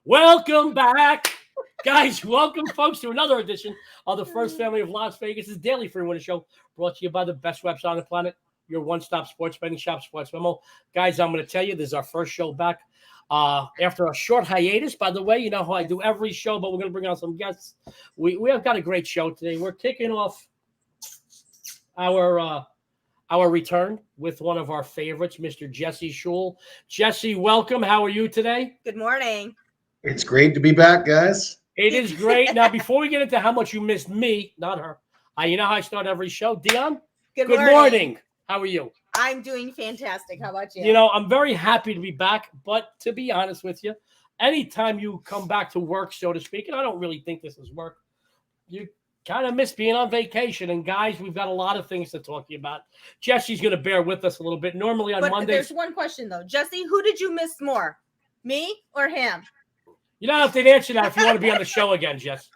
Welcome back, guys. Welcome, folks, to another edition of the First Family of Las Vegas' Daily Free Winner Show, brought to you by the best website on the planet, your one-stop sports betting shop, Sports Memo. Guys, I'm going to tell you, this is our first show back after a short hiatus. By the way, you know how I do every show, but we're going to bring on some guests. We have got a great show today. We're kicking off our return with one of our favorites, Mr. Jesse Schule. Jesse, welcome. How are you today? Good morning. It's great to be back, guys. It is great. Now, before we get into how much you missed me, not her, you know how I start every show. Dionne, Good morning. How are you? I'm doing fantastic. How about you? You know, I'm very happy to be back, but to be honest with you, anytime you come back to work, so to speak, and I don't really think this is work, you kind of miss being on vacation. And guys, we've got a lot of things to talk to you about. Jesse's going to bear with us a little bit. Normally on Mondays. There's one question, though. Jesse, who did you miss more? Me or him? You don't have to answer that if you want to be on the show again, Jess.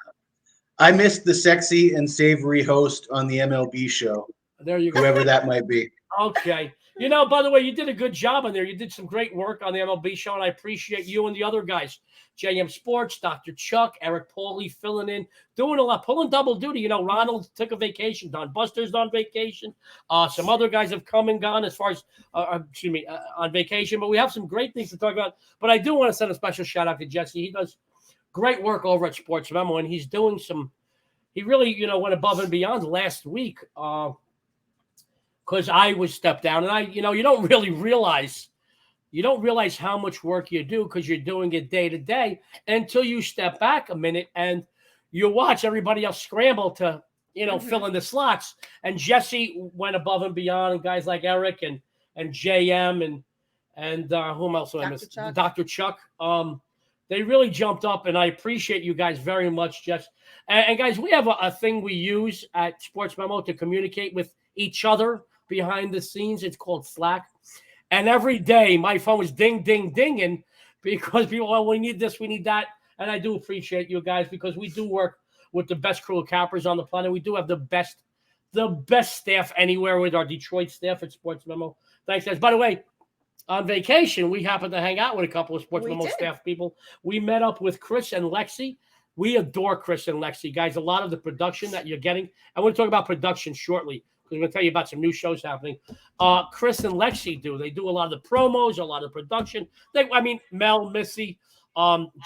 I missed the sexy and savory host on the MLB show. There you go. Whoever that might be. Okay. You know, by the way, you did a good job on there. You did some great work on the MLB show, and I appreciate you and the other guys. JM Sports, Dr. Chuck, Eric Pauly filling in, doing a lot, pulling double duty. You know, Ronald took a vacation. Don Buster's on vacation. Some other guys have come and gone as far as, on vacation. But we have some great things to talk about. But I do want to send a special shout out to Jesse. He does great work over at Sports Memo, and he's doing he really, went above and beyond last week because I was stepped down. And you don't really realize. You don't realize how much work you do because you're doing it day to day until you step back a minute and you watch everybody else scramble to, fill in the slots. And Jesse went above and beyond, and guys like Eric and JM and whom else did I miss? Dr. Chuck. They really jumped up, and I appreciate you guys very much, Jess. And guys, we have a thing we use at Sports Memo to communicate with each other behind the scenes. It's called Slack. And every day, my phone was ding, ding, dinging because people, we need this, we need that. And I do appreciate you guys because we do work with the best crew of cappers on the planet. We do have the best staff anywhere with our Detroit staff at Sports Memo. Thanks, guys. By the way, on vacation, we happened to hang out with a couple of Sports Memo staff people. We met up with Chris and Lexi. We adore Chris and Lexi, guys. A lot of the production that you're getting. I want to talk about production shortly. I'm going to tell you about some new shows happening. Chris and Lexi do. They do a lot of the promos, a lot of production. Mel, Missy,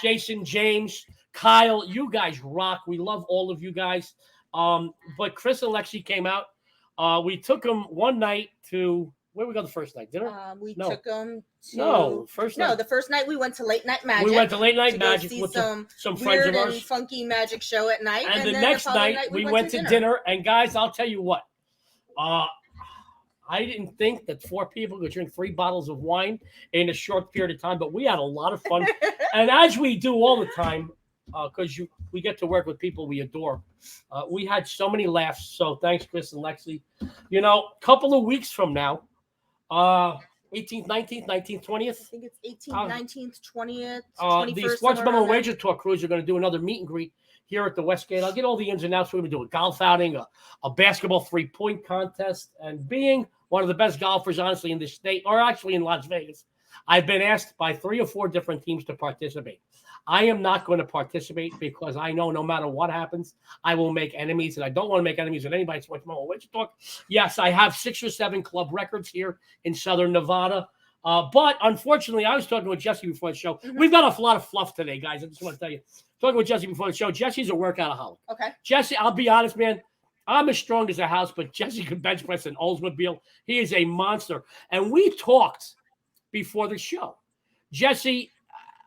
Jason, James, Kyle, you guys rock. We love all of you guys. But Chris and Lexi came out. We took them one night to – where we go the first night? Dinner? Took them to – No, first night. No, the first night we went to Late Night Magic. We went to Late Night Magic see with some friends weird of ours. and funky magic show at night. And the then next the following night, we went to dinner. And guys, I'll tell you what. I didn't think that 4 people could drink 3 bottles of wine in a short period of time, but we had a lot of fun. And as we do all the time, because we get to work with people we adore, we had so many laughs. So thanks, Chris and Lexi. A couple of weeks from now, 18th, 19th, 19th, 20th. I think it's 18th, 19th, 20th, 21st. The Sports Memo Wager Talk crews are going to do another meet and greet here at the Westgate. I'll get all the ins and outs. We're going to do a golf outing, a basketball 3-point contest, and being one of the best golfers, honestly, in this state, or actually in Las Vegas, I've been asked by 3 or 4 different teams to participate. I am not going to participate because I know no matter what happens, I will make enemies, and I don't want to make enemies with anybody. Sports Memo Wager Talk. Yes, I have 6 or 7 club records here in Southern Nevada. But unfortunately, I was talking with Jesse before the show. Mm-hmm. We've got a lot of fluff today, guys. I just want to tell you. Talking with Jesse before the show. Jesse's a workoutaholic. Okay. Jesse, I'll be honest, man. I'm as strong as a house, but Jesse can bench press an Oldsmobile. He is a monster. And we talked before the show. Jesse,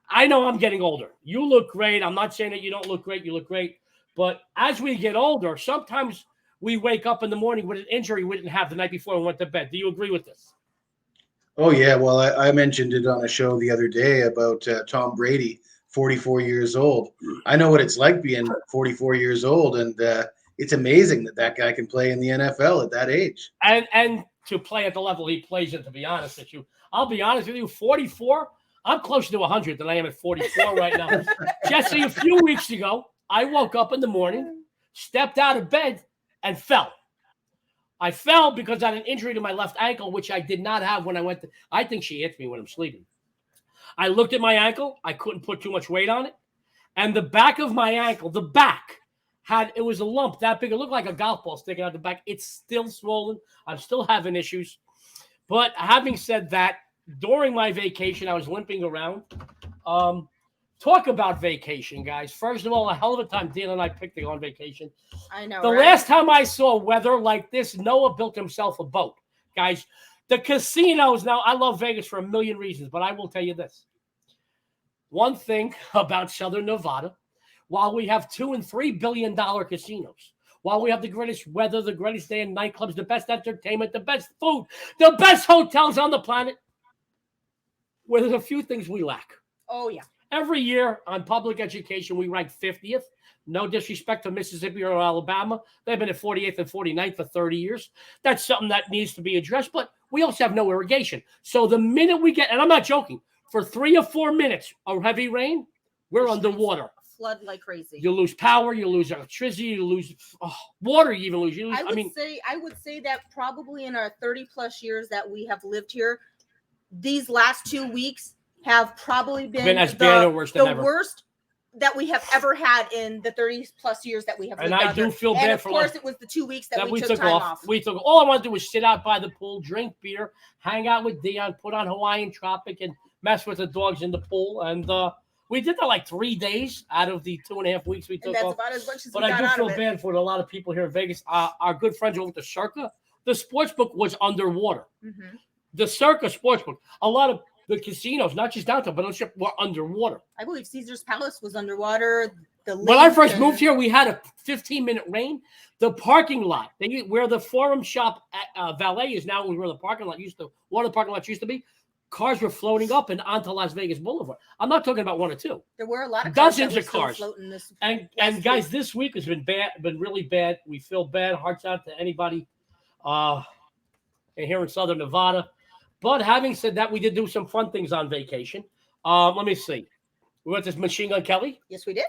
I know I'm getting older. You look great. I'm not saying that you don't look great. You look great. But as we get older, sometimes we wake up in the morning with an injury we didn't have the night before we went to bed. Do you agree with this? Oh, yeah. Well, I mentioned it on a show the other day about Tom Brady, 44 years old. I know what it's like being 44 years old, and it's amazing that guy can play in the NFL at that age. And to play at the level he plays at, to be honest with you. I'll be honest with you, 44, I'm closer to 100 than I am at 44 right now. Jesse, a few weeks ago, I woke up in the morning, stepped out of bed, and fell. I fell because I had an injury to my left ankle, which I did not have when I went to – I think she hits me when I'm sleeping. I looked at my ankle. I couldn't put too much weight on it. And the back of my ankle, the back, it was a lump that big. It looked like a golf ball sticking out the back. It's still swollen. I'm still having issues. But having said that, during my vacation, I was limping around. Talk about vacation, guys. First of all, a hell of a time Dionne and I picked to go on vacation. I know. The last time I saw weather like this, Noah built himself a boat. Guys, the casinos, now I love Vegas for a million reasons, but I will tell you this. One thing about Southern Nevada, while we have $2 and $3 billion casinos, while we have the greatest weather, the greatest day in nightclubs, the best entertainment, the best food, the best hotels on the planet, well, there's a few things we lack. Oh, yeah. Every year on public education, we rank 50th. No disrespect to Mississippi or Alabama. They've been at 48th and 49th for 30 years. That's something that needs to be addressed, but we also have no irrigation. So the minute we get, and I'm not joking, for 3 or 4 minutes of heavy rain, we're underwater. Flood like crazy. You lose power, you lose electricity, you lose water, you even lose. I would say that probably in our 30 plus years that we have lived here, these last 2 weeks have probably been as bad or worse than ever. Worst that we have ever had in the 30 plus years that we have lived. And I do feel bad for. Of course, it was the 2 weeks that we took time off. We took. All I wanted to do was sit out by the pool, drink beer, hang out with Dionne, put on Hawaiian Tropic, and mess with the dogs in the pool. And we did that like 3 days out of the 2.5 weeks we took off. About as much as but I do feel bad for a lot of people here in Vegas. Our good friends over at the Circa, the sportsbook was underwater. Mm-hmm. The Circa sportsbook, a lot of the casinos, not just downtown, but also were underwater. I believe Caesar's Palace was underwater. When I first moved here, we had a 15-minute rain. The parking lot, where the Forum Shop valet is now, where the parking lot one of the parking lots used to be, cars were floating up and onto Las Vegas Boulevard. I'm not talking about one or two. There were a lot of dozens of cars. And guys, this week has been really bad. We feel bad. Hearts out to anybody here in Southern Nevada. But having said that, we did do some fun things on vacation. Let me see. We went to Machine Gun Kelly. Yes, we did.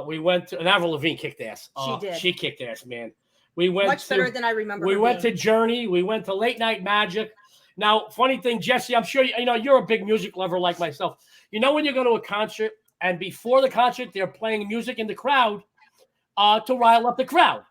We went to, and Avril Lavigne kicked ass. She did. She kicked ass, man. We went much better than I remember. We went to Journey. We went to Late Night Magic. Now, funny thing, Jesse, I'm sure you're a big music lover like myself. You know when you go to a concert and before the concert they're playing music in the crowd to rile up the crowd.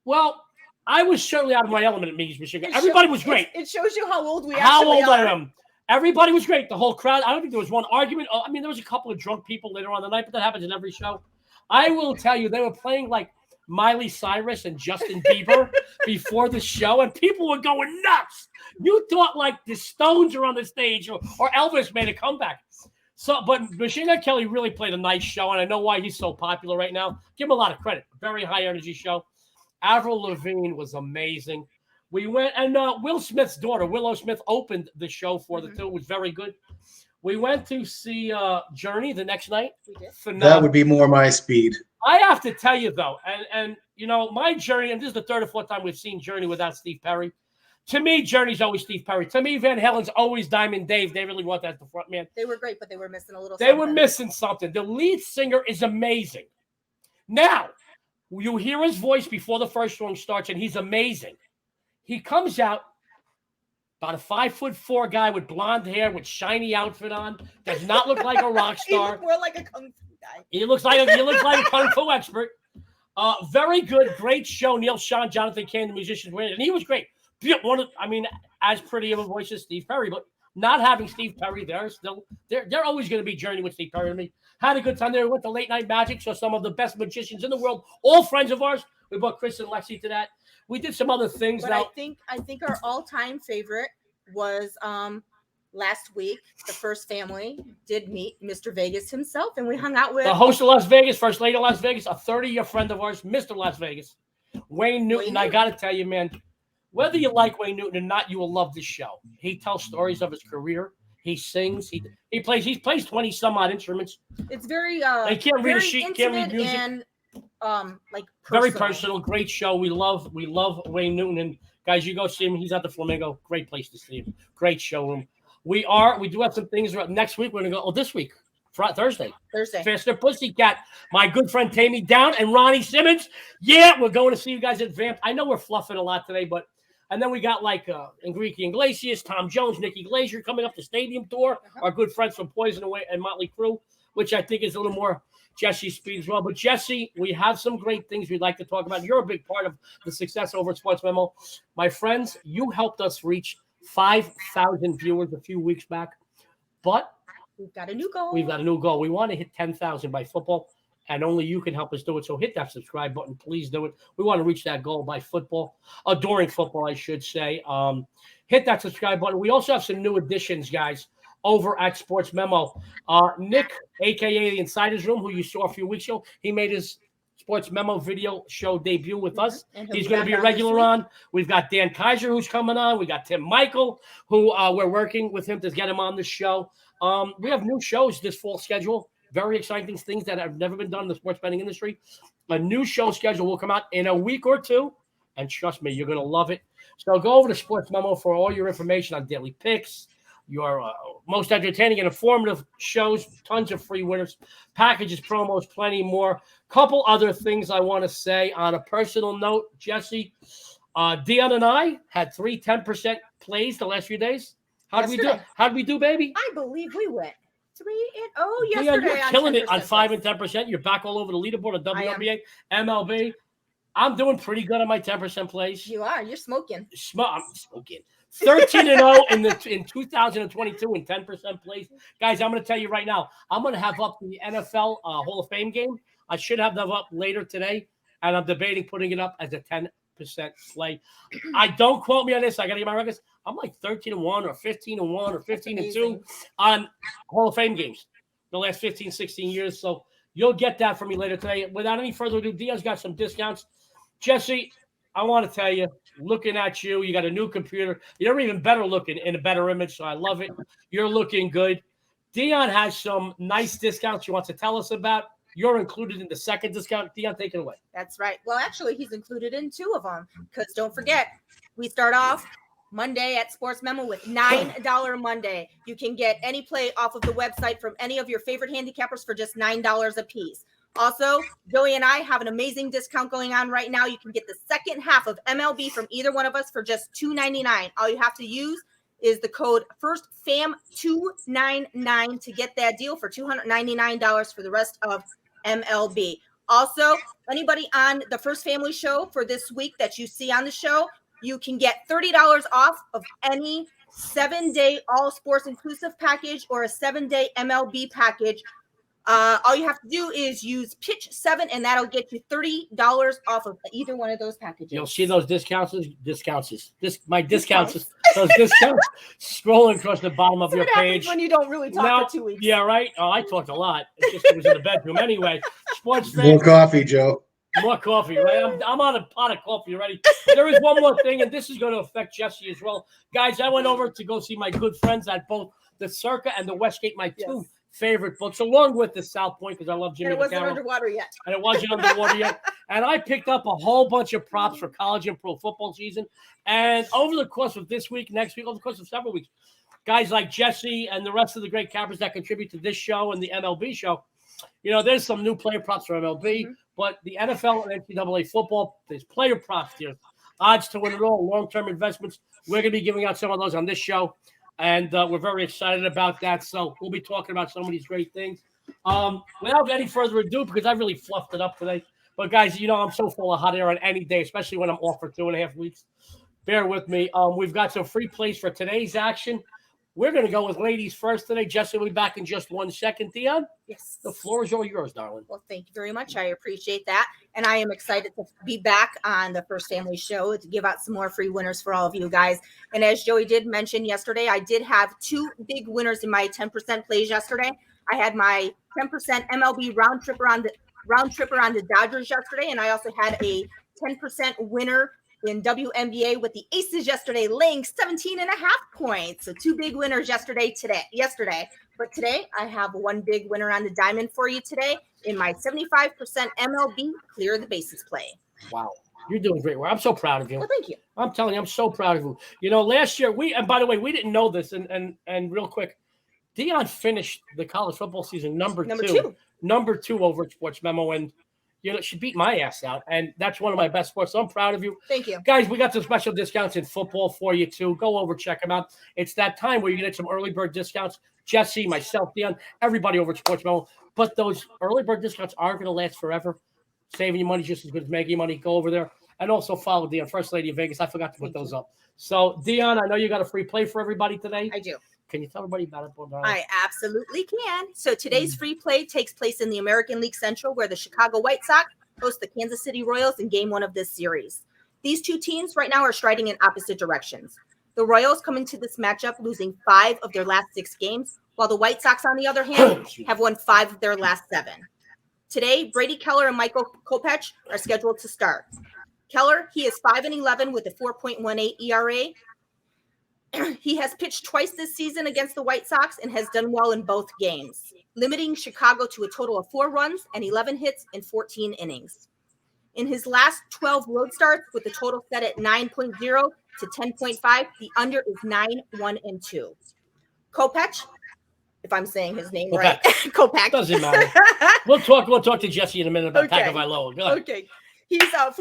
Well, I was certainly out of my element at Machine Gun. Everybody was great. It shows you how old we actually are. How old I am. Everybody was great. The whole crowd. I don't think there was one argument. I mean, there was a couple of drunk people later on the night, but that happens in every show. I will tell you, they were playing like Miley Cyrus and Justin Bieber before the show, and people were going nuts. You thought like the Stones are on the stage or Elvis made a comeback. But Machine Gun Kelly really played a nice show, and I know why he's so popular right now. Give him a lot of credit. Very high energy show. Avril Lavigne was amazing. We went, and Will Smith's daughter, Willow Smith, opened the show for the two. It was very good. We went to see Journey the next night. We did. That would be more my speed. I have to tell you, though, and my Journey, and this is the third or fourth time we've seen Journey without Steve Perry. To me, Journey's always Steve Perry. To me, Van Halen's always Diamond Dave. They really want that as the front man. They were great, but they were missing a little something. They were missing something. The lead singer is amazing. Now, you hear his voice before the first song starts, and he's amazing. He comes out, about a 5'4" guy with blonde hair with shiny outfit on. Does not look like a rock star. He looked more like a kung fu guy. He looks like a kung fu expert. Very good, great show. Neil Sean, Jonathan Cain, the musicians were in it, and he was great. As pretty of a voice as Steve Perry, but not having Steve Perry there, they're always going to be Journey with Steve Perry to me. Had a good time there. We went to Late Night Magic, saw some of the best magicians in the world, all friends of ours. We brought Chris and Lexi to that. We did some other things. But now, I think our all-time favorite was last week. The first family did meet Mr. Vegas himself, and we hung out with the host of Las Vegas, First Lady of Las Vegas, a 30-year friend of ours, Mr. Las Vegas, Wayne Newton. I got to tell you, man, whether you like Wayne Newton or not, you will love this show. He tells stories of his career. He sings. He plays 20 some odd instruments. It's very they can't read a sheet, can't read music. And like personal. Very personal, great show. We love Wayne Newton, and guys, you go see him. He's at the Flamingo. Great place to see him. Great showroom. We do have some things next week. We're gonna go. Oh, this week, Thursday. Faster Pussycat. My good friend Tammy Down and Ronnie Simmons. Yeah, we're going to see you guys at Vamp. I know we're fluffing a lot today, but And then we got like Enrique Iglesias, Tom Jones, Nikki Glazier coming up the stadium tour. Our good friends from Poison Away and Motley Crue, which I think is a little more Jesse's speed as well. But Jesse, we have some great things we'd like to talk about. You're a big part of the success over at Sports Memo. My friends, you helped us reach 5,000 viewers a few weeks back. But we've got a new goal. We want to hit 10,000 by football, and only you can help us do it. So hit that subscribe button. Please do it. We want to reach that goal by football, during football, I should say. Hit that subscribe button. We also have some new additions, guys, over at Sports Memo. Nick, a.k.a. the Insider's Room, who you saw a few weeks ago, he made his Sports Memo video show debut with us. He's going to be a regular on. We've got Dan Kaiser, who's coming on. We got Tim Michael, who we're working with him to get him on the show. We have new shows this fall schedule. Very exciting things that have never been done in the sports betting industry. A new show schedule will come out in a week or two. And trust me, you're going to love it. So go over to Sports Memo for all your information on daily picks, your most entertaining and informative shows, tons of free winners, packages, promos, plenty more. Couple other things I want to say on a personal note. Jesse, Dionne and I had 3 10% plays the last few days. How'd we do, baby? I believe we went 3-0 yesterday. Dionne, you're killing it on 5 and 10%. You're back all over the leaderboard of WNBA, MLB. I'm doing pretty good on my 10% plays. You are. You're smoking. I'm smoking. 13-0 in 2022 in 10% plays. Guys, I'm going to tell you right now, I'm going to have up the NFL Hall of Fame game. I should have that up later today, and I'm debating putting it up as a 10% play. I don't quote me on this. I got to get my records. I'm like 13-1 or 15-1 or 15-2 on Hall of Fame games the last 15, 16 years. So you'll get that from me later today. Without any further ado, Dionne's got some discounts. Jesse, I want to tell you, looking at you, you got a new computer. You're even better looking in a better image, so I love it. You're looking good. Dionne has some nice discounts she wants to tell us about. You're included in the second discount. Dionne, take it away. That's right. Well, actually, he's included in 2 of them because don't forget, we start off Monday at Sports Memo with $9 Monday. You can get any play off of the website from any of your favorite handicappers for just $9 a piece. Also, Joey and I have an amazing discount going on right now. You can get the second half of MLB from either one of us for just $2.99. All you have to use is the code FIRSTFAM299 to get that deal for $299 for the rest of MLB. Also, anybody on the First Family Show for this week that you see on the show, you can get $30 off of any 7-day all sports inclusive package or a 7-day MLB package. All you have to do is use Pitch 7, and that'll get you $30 off of either one of those packages. You'll see those discounts scrolling across the bottom of your page. When you don't really talk for 2 weeks. Yeah, right. Oh, I talked a lot. It's just it was in the bedroom anyway. Sports More coffee, Joe. More coffee, right? I'm on a pot of coffee already. There is one more thing, and this is going to affect Jesse as well. Guys, I went over to go see my good friends at both the Circa and the Westgate, my two favorite books, along with the South Point, because I love Jimmy. And it wasn't underwater yet. And it wasn't underwater yet. And I picked up a whole bunch of props for college and pro football season. And over the course of this week, next week, over the course of several weeks, guys like Jesse and the rest of the great cappers that contribute to this show and the MLB show, there's some new player props for MLB, but the NFL and NCAA football, there's player props, there's odds to win it all, long-term investments. We're going to be giving out some of those on this show. And we're very excited about that. So we'll be talking about some of these great things. Without any further ado, because I really fluffed it up today. But guys, I'm so full of hot air on any day, especially when I'm off for 2.5 weeks. Bear with me. We've got some free plays for today's action. We're going to go with ladies first today. Jesse will be back in just 1 second. Dionne? Yes. The floor is all yours, darling. Well, thank you very much. I appreciate that. And I am excited to be back on the First Family Show to give out some more free winners for all of you guys. And as Joey did mention yesterday, I did have 2 big winners in my 10% plays yesterday. I had my 10% MLB round tripper on the Dodgers yesterday, and I also had a 10% winner in WNBA with the Aces yesterday, laying 17.5 points. So 2 big winners yesterday. But today I have 1 big winner on the diamond for you today in my 75% MLB clear the bases play. Wow. You're doing great work. I'm so proud of you. Well, thank you. I'm telling you, I'm so proud of you. Last year and by the way, we didn't know this and real quick, Dionne finished the college football season number two over at Sports Memo. And she beat my ass out, and that's one of my best sports. So I'm proud of you. Thank you. Guys, we got some special discounts in football for you, too. Go over, check them out. It's that time where you get some early bird discounts. Jesse, myself, Dionne, everybody over at Sports Memo. But those early bird discounts aren't going to last forever. Saving you money just as good as making money. Go over there. And also follow Dionne, First Lady of Vegas. I forgot to put those up. So, Dionne, I know you got a free play for everybody today. I do. Can you tell everybody about it? I absolutely can. So today's free play takes place in the American League Central, where the Chicago White Sox host the Kansas City Royals in Game 1 of this series. These two teams right now are striding in opposite directions. The Royals come into this matchup losing 5 of their last 6 games, while the White Sox, on the other hand, have won 5 of their last 7. Today, Brady Keller and Michael Kopech are scheduled to start. Keller, he is 5-11 with a 4.18 ERA. He has pitched twice this season against the White Sox and has done well in both games, limiting Chicago to a total of 4 runs and 11 hits in 14 innings. In his last 12 road starts, with the total set at 9.0 to 10.5, the under is 9-1-2. Kopech, if I'm saying his name right, Kopech. Doesn't matter. We'll talk to Jesse in a minute about Tagovailoa. Go ahead. Okay. He's 4-6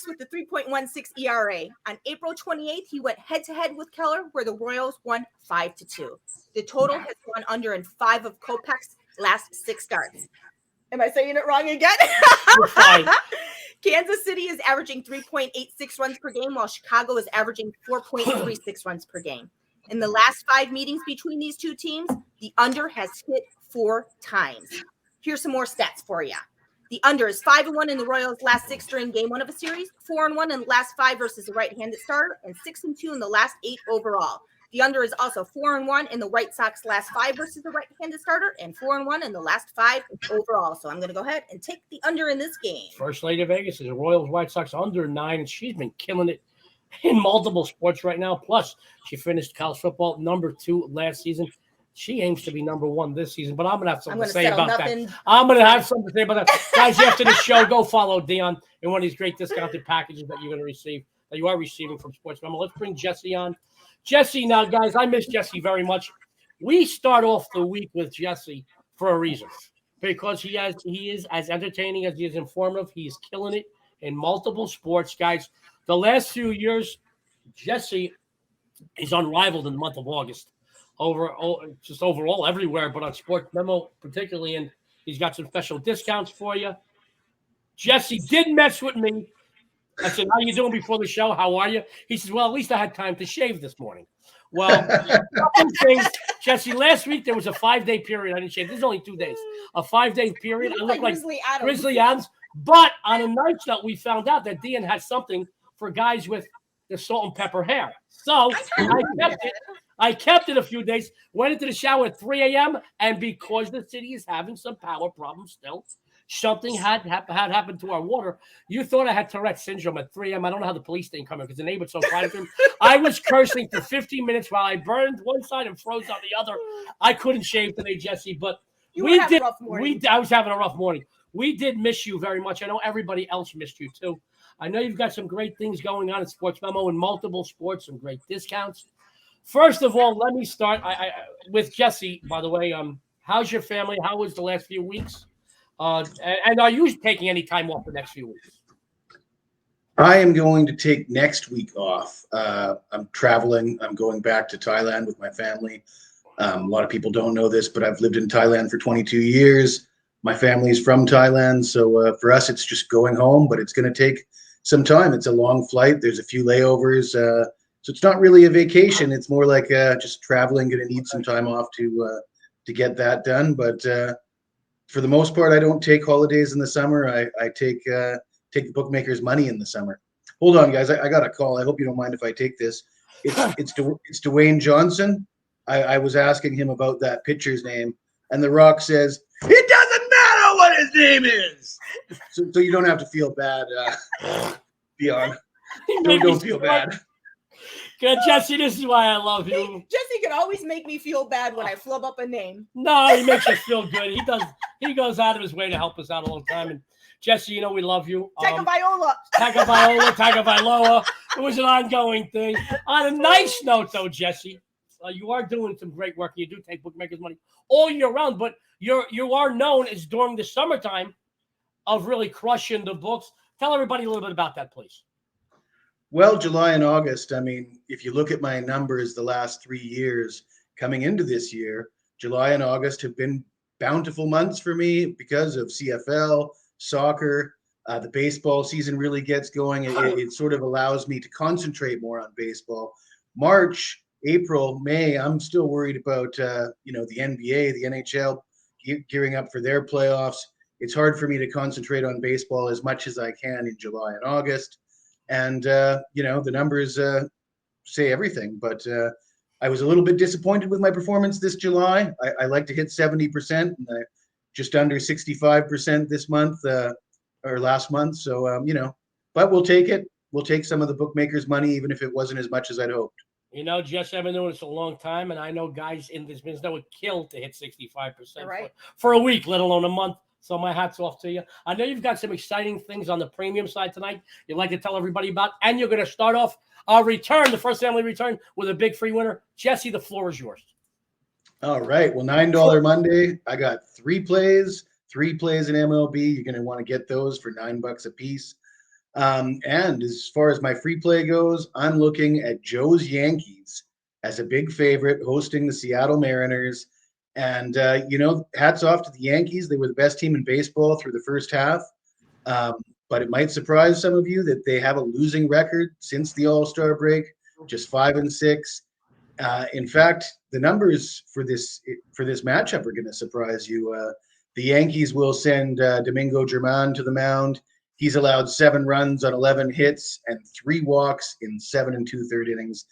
with the 3.16 ERA. On April 28th, he went head-to-head with Keller, where the Royals won 5-2. The total has gone under in 5 of Kopech's last 6 starts. Am I saying it wrong again? You're fine. Kansas City is averaging 3.86 runs per game, while Chicago is averaging 4.36 runs per game. In the last 5 meetings between these two teams, the under has hit 4 times. Here's some more stats for you. The under is 5-1 in the Royals' last 6 during Game 1 of a series, 4-1 in the last 5 versus the right-handed starter, and 6-2 in the last 8 overall. The under is also 4-1 in the White Sox last 5 versus the right-handed starter, and 4-1 in the last 5 overall. So I'm going to go ahead and take the under in this game. First Lady of Vegas is the Royals White Sox under 9, and she's been killing it in multiple sports right now. Plus, she finished college football number 2 last season. She aims to be number 1 this season, but I'm going to have something to say about that. I'm going to have something to say about that. Guys, after the show, go follow Dionne in one of these great discounted packages that you're going to receive, that you are receiving from Sports Memo. Let's bring Jesse on. Jesse, now, guys, I miss Jesse very much. We start off the week with Jesse for a reason, because he is as entertaining as he is informative. He is killing it in multiple sports, guys. The last few years, Jesse is unrivaled in the month of August. Just overall everywhere, but on Sports Memo particularly, and he's got some special discounts for you. Jesse did mess with me. I said, how you doing before the show? How are you? He says, well, at least I had time to shave this morning. Well, couple things. Jesse, last week there was a 5-day period. I didn't shave. This is only 2 days. A 5-day period. I look like Grizzly Adams. But on a night note, we found out that Dionne has something for guys with the salt and pepper hair. So I kept it a few days, went into the shower at 3 a.m., and because the city is having some power problems still, something had happened to our water. You thought I had Tourette's syndrome at 3 a.m. I don't know how the police didn't come in because the neighbor's so quiet. I was cursing for 15 minutes while I burned one side and froze on the other. I couldn't shave today, Jesse, but I was having a rough morning. We did miss you very much. I know everybody else missed you too. I know you've got some great things going on at Sports Memo in multiple sports, some great discounts. First of all, let me start with Jesse, by the way. How's your family? How was the last few weeks? And are you taking any time off the next few weeks? I am going to take next week off. I'm traveling. I'm going back to Thailand with my family. A lot of people don't know this, but I've lived in Thailand for 22 years. My family's from Thailand, so for us, it's just going home, but it's going to take some time. It's a long flight. There's a few layovers. So it's not really a vacation. It's more like just traveling. Going to need some time off to get that done. But for the most part, I don't take holidays in the summer. I take the bookmakers' money in the summer. Hold on, guys. I got a call. I hope you don't mind if I take this. It's Dwayne Johnson. I was asking him about that pitcher's name, and The Rock says, it doesn't matter what his name is. So you don't have to feel bad, Dionne. Don't feel bad. Good, Jesse, this is why I love you. Jesse can always make me feel bad when I flub up a name. No, he makes us feel good. He goes out of his way to help us out all the time. And Jesse, you know we love you. Tagovailoa. It was an ongoing thing. On a nice note, though, Jesse, you are doing some great work. You do take bookmakers' money all year round, but you are known as during the summertime of really crushing the books. Tell everybody a little bit about that, please. Well, July and August, I mean, if you look at my numbers the last 3 years coming into this year, July and August have been bountiful months for me because of CFL, soccer. The baseball season really gets going. It sort of allows me to concentrate more on baseball. March, April, May, I'm still worried about, the NBA, the NHL gearing up for their playoffs. It's hard for me to concentrate on baseball as much as I can in July and August. And, the numbers say everything. But I was a little bit disappointed with my performance this July. I like to hit 70%, and just under 65% this month or last month. So, but we'll take it. We'll take some of the bookmakers' money, even if it wasn't as much as I'd hoped. Jesse, I've been doing this a long time, and I know guys in this business that would kill to hit 65% Right. for a week, let alone a month. So my hat's off to you. I know you've got some exciting things on the premium side tonight you'd like to tell everybody about, and you're going to start off our return, the first family return, with a big free winner. Jesse, the floor is yours. All right. Well, $9 Monday. I got 3 plays in MLB. You're going to want to get those for $9 a piece. And as far as my free play goes, I'm looking at Joe's Yankees as a big favorite, hosting the Seattle Mariners. And, hats off to the Yankees. They were the best team in baseball through the first half. But it might surprise some of you that they have a losing record since the All-Star break, just 5-6. In fact, the numbers for this matchup are going to surprise you. The Yankees will send Domingo Germán to the mound. He's allowed 7 runs on 11 hits and 3 walks in 7 2/3 innings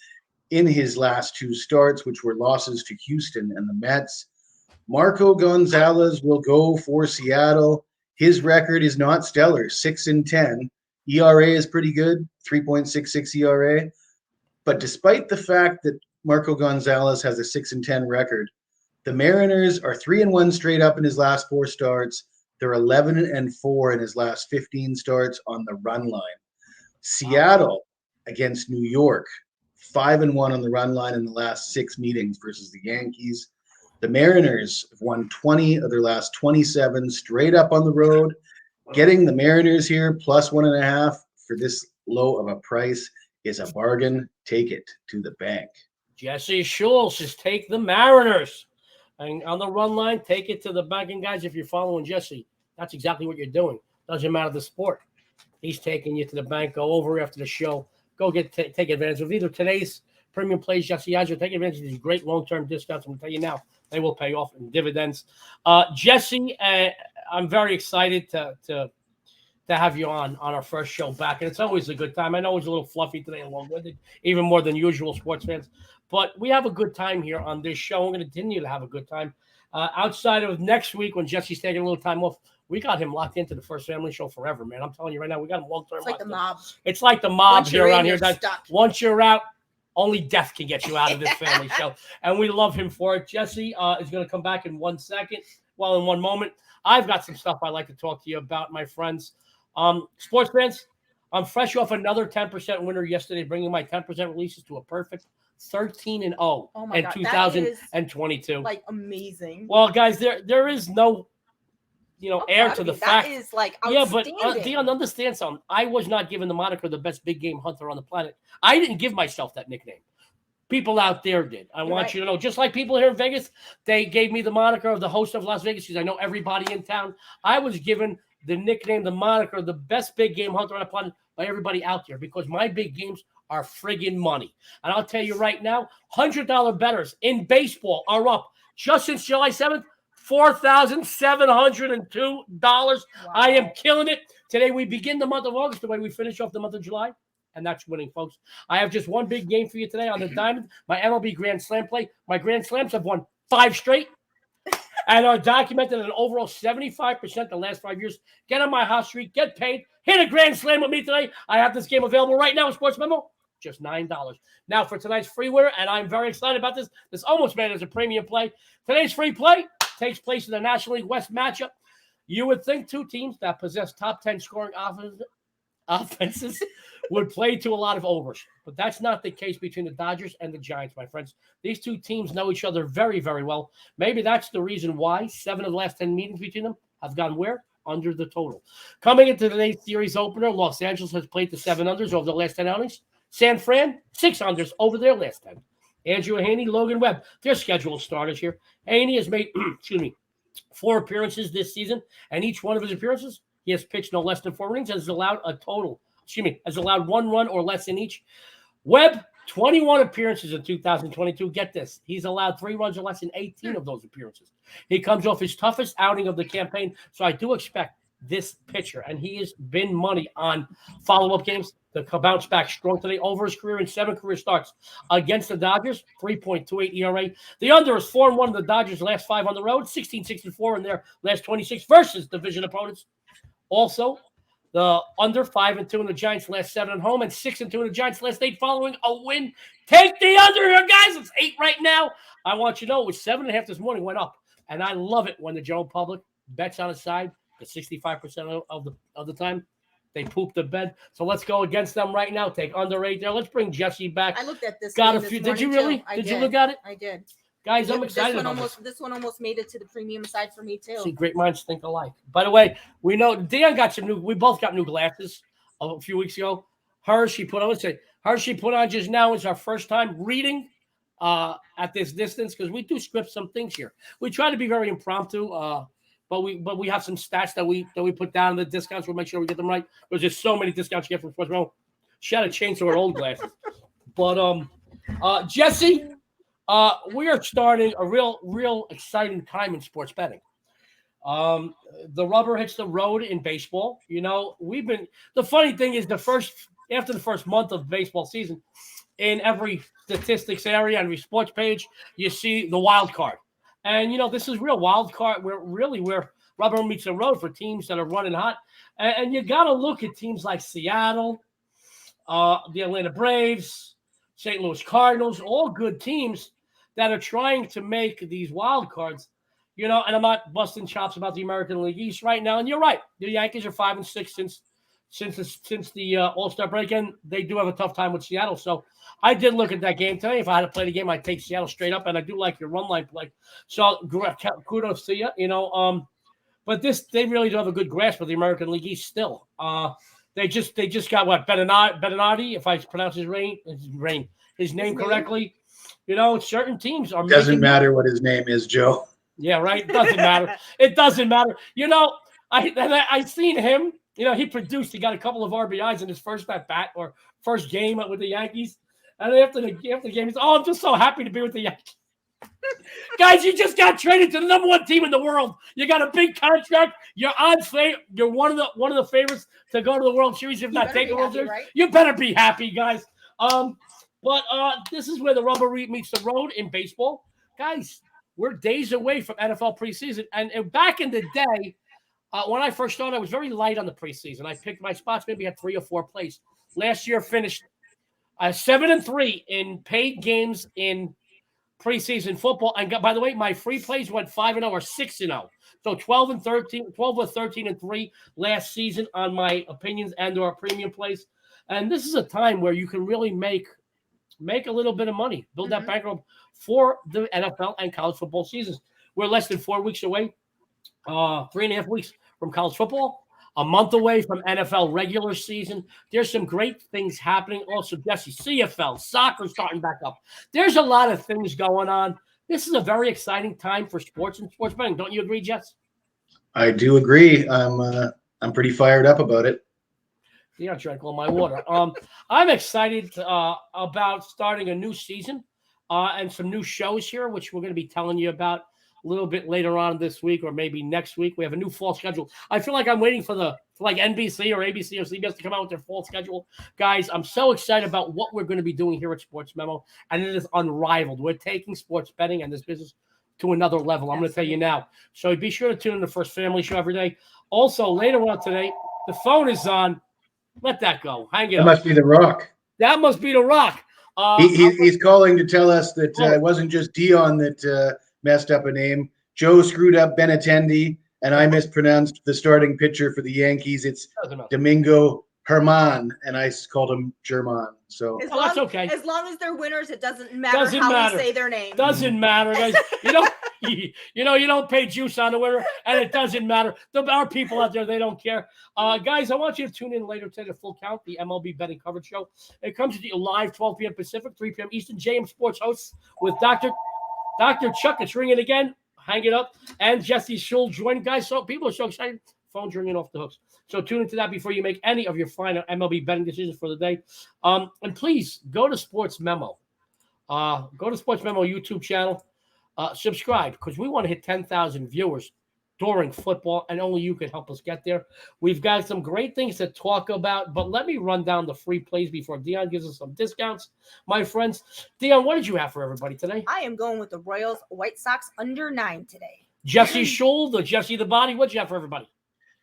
in his last 2 starts, which were losses to Houston and the Mets. Marco Gonzalez will go for Seattle. His record is not stellar, 6-10. ERA is pretty good, 3.66 ERA. But despite the fact that Marco Gonzalez has a 6-10 record, the Mariners are 3-1 straight up in his last 4 starts. They're 11-4 in his last 15 starts on the run line. Seattle against New York, 5-1 on the run line in the last 6 meetings versus the Yankees. The Mariners have won 20 of their last 27 straight up on the road. Getting the Mariners here plus 1.5 for this low of a price is a bargain. Take it to the bank. Jesse Schule says take the Mariners. And on the run line, take it to the bank. And guys, if you're following Jesse, that's exactly what you're doing. Doesn't matter the sport. He's taking you to the bank. Go over after the show. Go take advantage of either today's premium plays Jesse has, or take advantage of these great long-term discounts. I'm going to tell you now, they will pay off in dividends. Jesse, I'm very excited to have you on our first show back. And it's always a good time. I know it's a little fluffy today and long-winded, even more than usual, sports fans. But we have a good time here on this show. We're going to continue to have a good time. Outside of next week when Jesse's taking a little time off, we got him locked into the First Family Show forever, man. I'm telling you right now, we got him long-term. It's like the mob. It's like the mob here around here. Stuck. Once you're out, only death can get you out of this family show. And we love him for it. Jesse is going to come back in 1 second. Well, in 1 moment. I've got some stuff I'd like to talk to you about, my friends. Sports fans, I'm fresh off another 10% winner yesterday, bringing my 10% releases to a perfect 13-0 in 2022. Like amazing. Well, guys, there is no air to the fact. That is like outstanding. Yeah, but Dionne, understand something. I was not given the moniker the best big game hunter on the planet. I didn't give myself that nickname. People out there did. I want you to know, just like people here in Vegas, they gave me the moniker of the host of Las Vegas because I know everybody in town. I was given the nickname, the moniker, the best big game hunter on the planet by everybody out there because my big games are friggin' money. And I'll tell you right now, $100 bettors in baseball are up just since July 7th, $4,702. Wow. I am killing it. Today we begin the month of August the way we finish off the month of July. And that's winning, folks. I have just one big game for you today on the Diamond, my MLB Grand Slam play. My Grand Slams have won 5 straight and are documented at an overall 75% the last 5 years. Get on my hot streak, get paid, hit a Grand Slam with me today. I have this game available right now in Sports Memo, just $9. Now for tonight's free winner, and I'm very excited about this. This almost made it as a premium play. Today's free play takes place in the National League West matchup. You would think 2 teams that possess top 10 scoring offenses would play to a lot of overs. But that's not the case between the Dodgers and the Giants, my friends. These 2 teams know each other very, very well. Maybe that's the reason why 7 of the last 10 meetings between them have gone where? under the total. Coming into today's series opener, Los Angeles has played the 7 unders over the last 10 outings. San Fran, 6 unders over their last 10. Andrew Haney, Logan Webb, their scheduled starters here. Haney has made, 4 appearances this season, and each one of his appearances, he has pitched no less than 4 innings and has allowed has allowed 1 run or less in each. Webb, 21 appearances in 2022. Get this. He's allowed 3 runs or less in 18 of those appearances. He comes off his toughest outing of the campaign, so I do expect this pitcher, and he has been money on follow-up games, to bounce back strong today over his career in 7 career starts against the Dodgers, 3.28 ERA. The under is 4-1 of the Dodgers' last 5 on the road, 16-64 in their last 26 versus division opponents. Also, the under 5-2 in the Giants' last 7 at home and 6-2 in the Giants' last 8 following a win. Take the under here, guys. It's 8 right now. I want you to know it was 7.5 this morning, went up. And I love it when the general public bets on a side, the 65% of the time. They poop the bed. So let's go against them right now. Take under 8 there. Let's bring Jesse back. I looked at this. Got a few. Did you really? Did you look at it? I did. Guys, I'm excited This one almost made it to the premium side for me too. See, great minds think alike. By the way, we know Dionne got some new. We both got new glasses a few weeks ago. Hers she put on just now is our first time reading at this distance because we do script some things here. We try to be very impromptu. But we have some stats that we put down in the discounts. We'll make sure we get them right. There's just so many discounts you get from Sports Row. She had to change to her old glasses. But Jesse, we are starting a real exciting time in sports betting. The rubber hits the road in baseball. You know, the funny thing is after the first month of baseball season, in every statistics area and every sports page, you see the wild card. And, you know, this is real wild card where rubber meets the road for teams that are running hot. And you got to look at teams like Seattle, the Atlanta Braves, St. Louis Cardinals, all good teams that are trying to make these wild cards. You know, and I'm not busting chops about the American League East right now. And you're right. The Yankees are 5-6 since the All-Star break, and they do have a tough time with Seattle. So I did look at that game today. If I had to play the game, I'd take Seattle straight up, and I do like your run line play. So kudos to you, you know. But they really do have a good grasp of the American League East still. They just got what Beninati, if I pronounce his name correctly. You know, certain teams are. Doesn't matter what his name is, Joe. Yeah, right. Doesn't matter. It doesn't matter. You know, I seen him. You know, he got a couple of RBIs in his first at bat or first game with the Yankees. And after the game, he's, I'm just so happy to be with the Yankees. Guys, you just got traded to the number 1 team in the world. You got a big contract. You're on slate. You're one of the favorites to go to the World Series, if not take a World Series. Right? You better be happy, guys. But this is where the rubber meets the road in baseball. Guys, we're days away from NFL preseason. And back in the day, when I first started, I was very light on the preseason. I picked my spots, maybe had 3 or 4 plays. Last year, finished 7-3 in paid games in preseason football. And by the way, my free plays went 5-0 or 6-0. So 12 or 13-3 last season on my opinions and or premium plays. And this is a time where you can really make a little bit of money, build that bankroll for the NFL and college football seasons. We're less than 4 weeks away, 3.5 weeks from college football, a month away from NFL regular season. There's some great things happening. Also, Jesse, CFL, soccer starting back up. There's a lot of things going on. This is a very exciting time for sports and sports betting. Don't you agree, Jess? I do agree. I'm pretty fired up about it. Yeah, I drank all my water. I'm excited about starting a new season and some new shows here, which we're going to be telling you about a little bit later on this week or maybe next week. We have a new fall schedule. I feel like I'm waiting for NBC or ABC or CBS to come out with their fall schedule. Guys, I'm so excited about what we're going to be doing here at Sports Memo, and it is unrivaled. We're taking sports betting and this business to another level. I'm going to tell you now. So be sure to tune in to the First Family Show every day. Also, later on today, the phone is on. Let that go. Hang it up. That must be The Rock. That must be The Rock. He's calling to tell us that it wasn't just Dionne that messed up a name. Joe screwed up Benintendi, and I mispronounced the starting pitcher for the Yankees. It's Domingo Herman, and I called him German. So That's okay. As long as they're winners, it doesn't matter Doesn't how matter. we say their name. Doesn't matter, guys. You don't pay juice on the winner, and it doesn't matter. There are people out there, they don't care. Guys, I want you to tune in later today to Full Count, the MLB betting coverage show. It comes to you live 12 p.m. Pacific, 3 p.m. Eastern. JM Sports hosts with Dr. Chuck. It's ringing again. Hang it up. And Jesse Schule joining, guys. So people are so excited. Phone's ringing off the hooks. So tune into that before you make any of your final MLB betting decisions for the day. And please go to Sports Memo. Go to Sports Memo YouTube channel. Subscribe, because we want to hit 10,000 viewers during football, and only you can help us get there. We've got some great things to talk about, but let me run down the free plays before Dionne gives us some discounts. My friends, Dionne, what did you have for everybody today? I am going with the Royals White Sox under 9 today. Jesse Schule, the Jesse the Body. What did you have for everybody?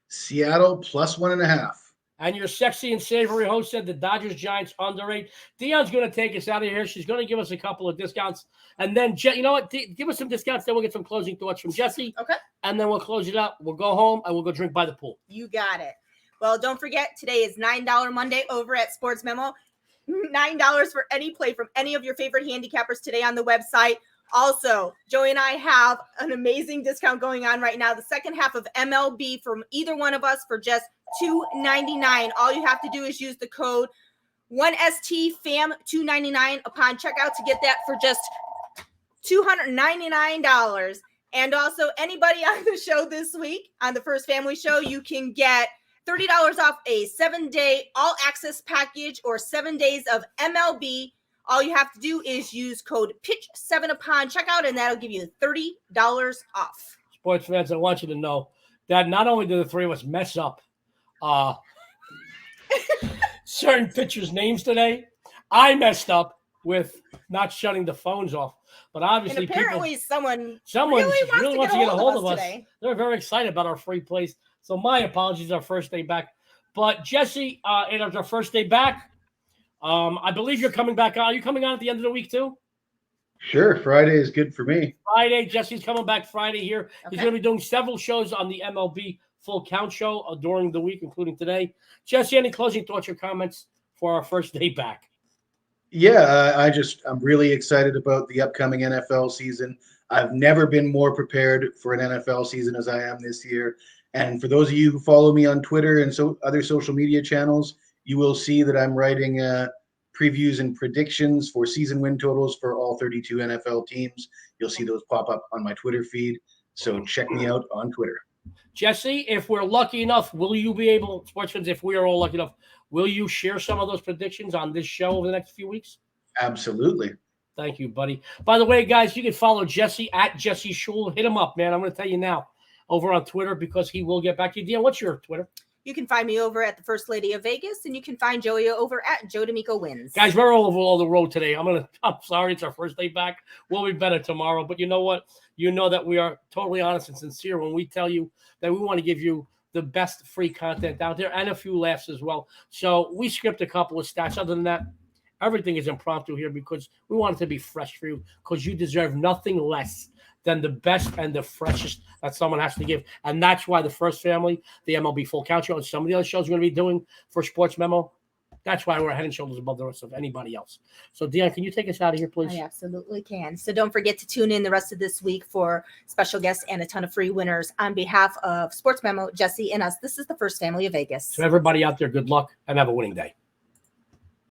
Seattle plus 1.5. And your sexy and savory host said the Dodgers Giants under 8. Dionne's going to take us out of here. She's going to give us a couple of discounts. And then, you know what? Give us some discounts. Then we'll get some closing thoughts from Jesse. Okay. And then we'll close it up. We'll go home and we'll go drink by the pool. You got it. Well, don't forget, today is $9 Monday over at Sports Memo. $9 for any play from any of your favorite handicappers today on the website. Also, Joey and I have an amazing discount going on right now. The second half of MLB from either one of us for just $2.99. All you have to do is use the code 1STFAM299 upon checkout to get that for just $299. And also, anybody on the show this week, on the First Family Show, you can get $30 off a 7-day all-access package or 7 days of MLB. All you have to do is use code PITCH7 upon checkout, and that'll give you $30 off. Sports fans, I want you to know that not only did the three of us mess up certain pitchers' names today, I messed up with not shutting the phones off. But obviously, and apparently someone really wants to get a hold of us today. They're very excited about our free plays. So my apologies, our first day back. But Jesse, it is our first day back. I believe you're coming back on. Are you coming on at the end of the week too? Sure, Friday is good for me. Friday, Jesse's coming back Friday here. Okay. He's going to be doing several shows on the MLB Full Count show during the week, including today. Jesse, any closing thoughts or comments for our first day back? Yeah, I'm really excited about the upcoming NFL season. I've never been more prepared for an NFL season as I am this year. And for those of you who follow me on Twitter and other social media channels, you will see that I'm writing previews and predictions for season win totals for all 32 NFL teams. You'll see those pop up on my Twitter feed. So check me out on Twitter. Jesse, if we're lucky enough, will you be able, sports fans, if we are all lucky enough, will you share some of those predictions on this show over the next few weeks? Absolutely. Thank you, buddy. By the way, guys, you can follow Jesse at Jesse Schule. Hit him up, man. I'm going to tell you now over on Twitter because he will get back to you. Dionne, what's your Twitter? You can find me over at the First Lady of Vegas, and you can find Joey over at Joe D'Amico Wins. Guys, we're all over the road today. I'm sorry, it's our first day back. We'll be better tomorrow. But you know what? You know that we are totally honest and sincere when we tell you that we want to give you the best free content out there and a few laughs as well. So we script a couple of stats. Other than that, everything is impromptu here because we want it to be fresh for you because you deserve nothing less than the best and the freshest that someone has to give. And that's why the First Family, the MLB Full Count show, and some of the other shows we're going to be doing for Sports Memo, that's why we're head and shoulders above the rest of anybody else. So, Dionne, can you take us out of here, please? I absolutely can. So don't forget to tune in the rest of this week for special guests and a ton of free winners. On behalf of Sports Memo, Jesse, and us, this is the First Family of Vegas. So everybody out there, good luck and have a winning day.